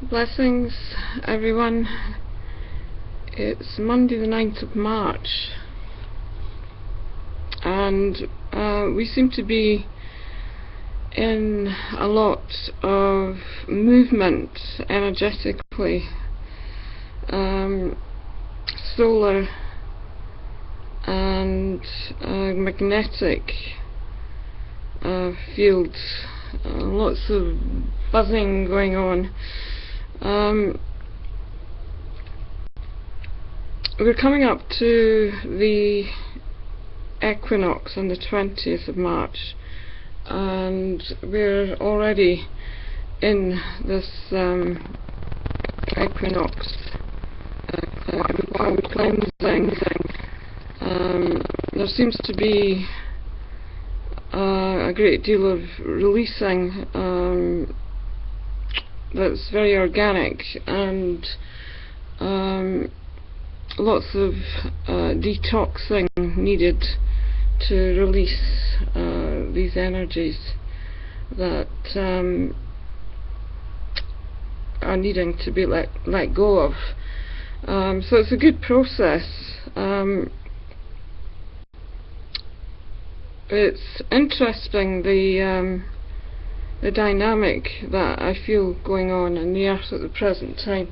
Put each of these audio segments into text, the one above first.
Blessings, everyone. It's Monday the 9th of March, and we seem to be in a lot of movement energetically. Solar and magnetic fields, lots of buzzing going on. We're coming up to the equinox on the 20th of March, and we're already in this equinox cleansing. There seems to be a great deal of releasing that's very organic, and lots of detoxing needed to release these energies that are needing to be let go of. So it's a good process. It's interesting, the dynamic that I feel going on in the earth at the present time.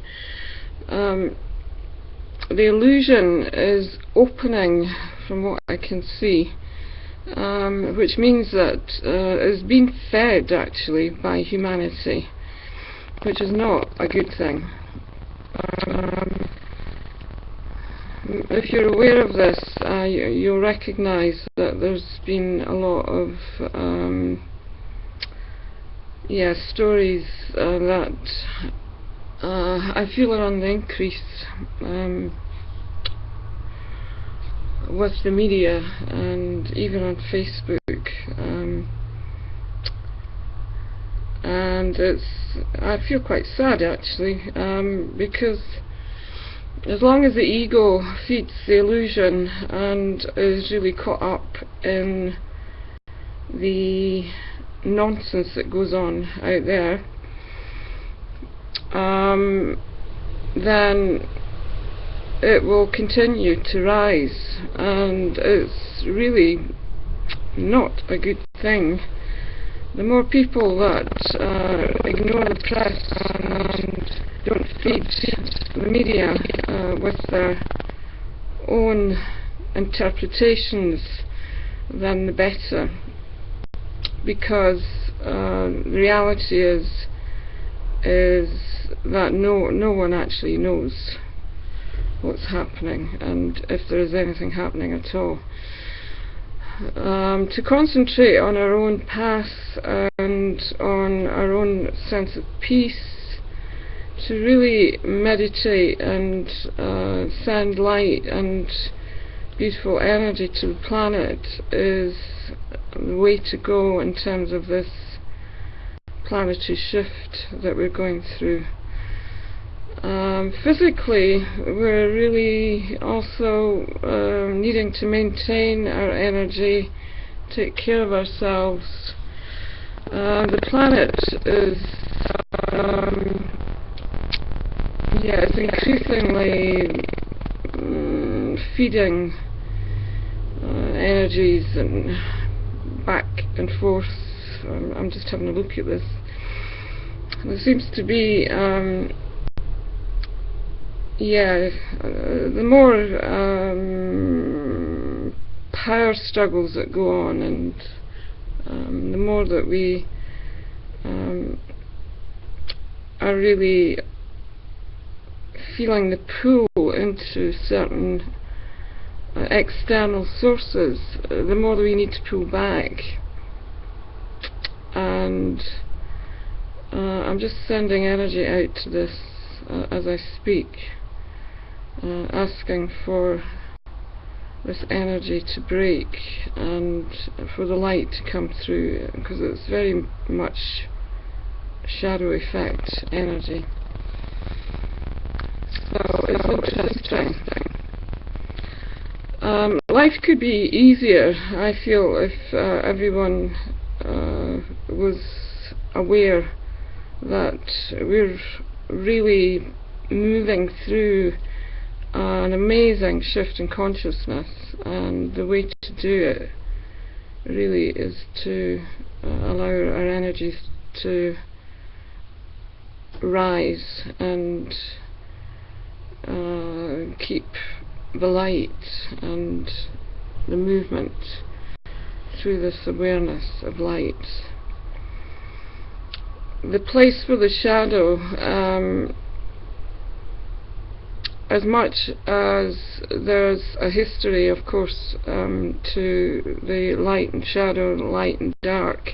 The illusion is opening from what I can see, which means that it's being fed actually by humanity, which is not a good thing. If you're aware of this, you'll recognise that there's been a lot of stories that I feel are on the increase with the media and even on Facebook, and I feel quite sad actually, because as long as the ego feeds the illusion and is really caught up in the nonsense that goes on out there, then it will continue to rise, and it's really not a good thing. The more people that ignore the press and don't feed the media with their own interpretations, then the better, because the reality is that no one actually knows what's happening, and if there is anything happening at all. To concentrate on our own path and on our own sense of peace, to really meditate and send light and beautiful energy to the planet is the way to go in terms of this planetary shift that we're going through. Physically, we're really also needing to maintain our energy, take care of ourselves. The planet is it's increasingly feeding energies and back and forth. I'm just having a look at this. There seems to be the more power struggles that go on, and the more that we are really feeling the pull into certain external sources, the more that we need to pull back. And I'm just sending energy out to this as I speak, asking for this energy to break and for the light to come through, because it's very much shadow effect energy. So it's interesting. Life could be easier, I feel, if everyone was aware that we're really moving through an amazing shift in consciousness, and the way to do it really is to allow our energies to rise and keep the light and the movement through this awareness of light. The place for the shadow, as much as there's a history, of course, to the light and shadow, light and dark,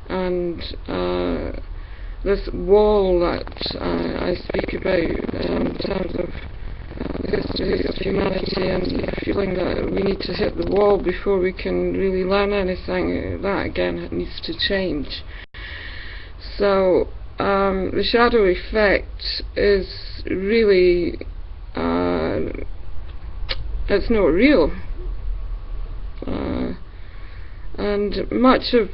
and this wall that I speak about in terms of the history of humanity, and the feeling that we need to hit the wall before we can really learn anything, that again needs to change. So the shadow effect is really, it's not real. And much of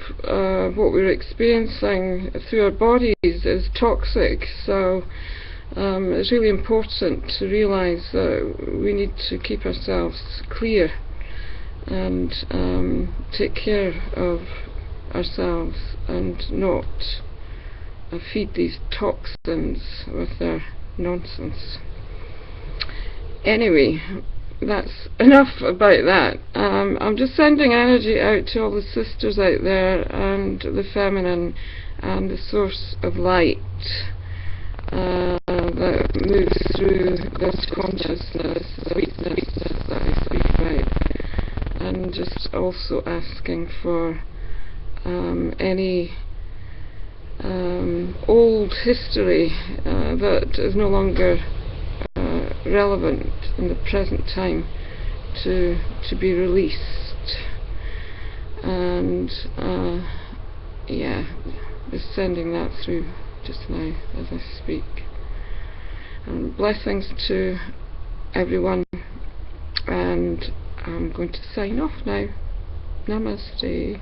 what we're experiencing through our bodies is toxic, so it's really important to realise that we need to keep ourselves clear and take care of ourselves and not feed these toxins with their nonsense. Anyway, that's enough about that. I'm just sending energy out to all the sisters out there, and the feminine and the source of light that moves through this consciousness, sweetness that I speak about, and just also asking for any old history that is no longer relevant in the present time to be released. And yeah, just sending that through just now as I speak. And blessings to everyone, and I'm going to sign off now. Namaste.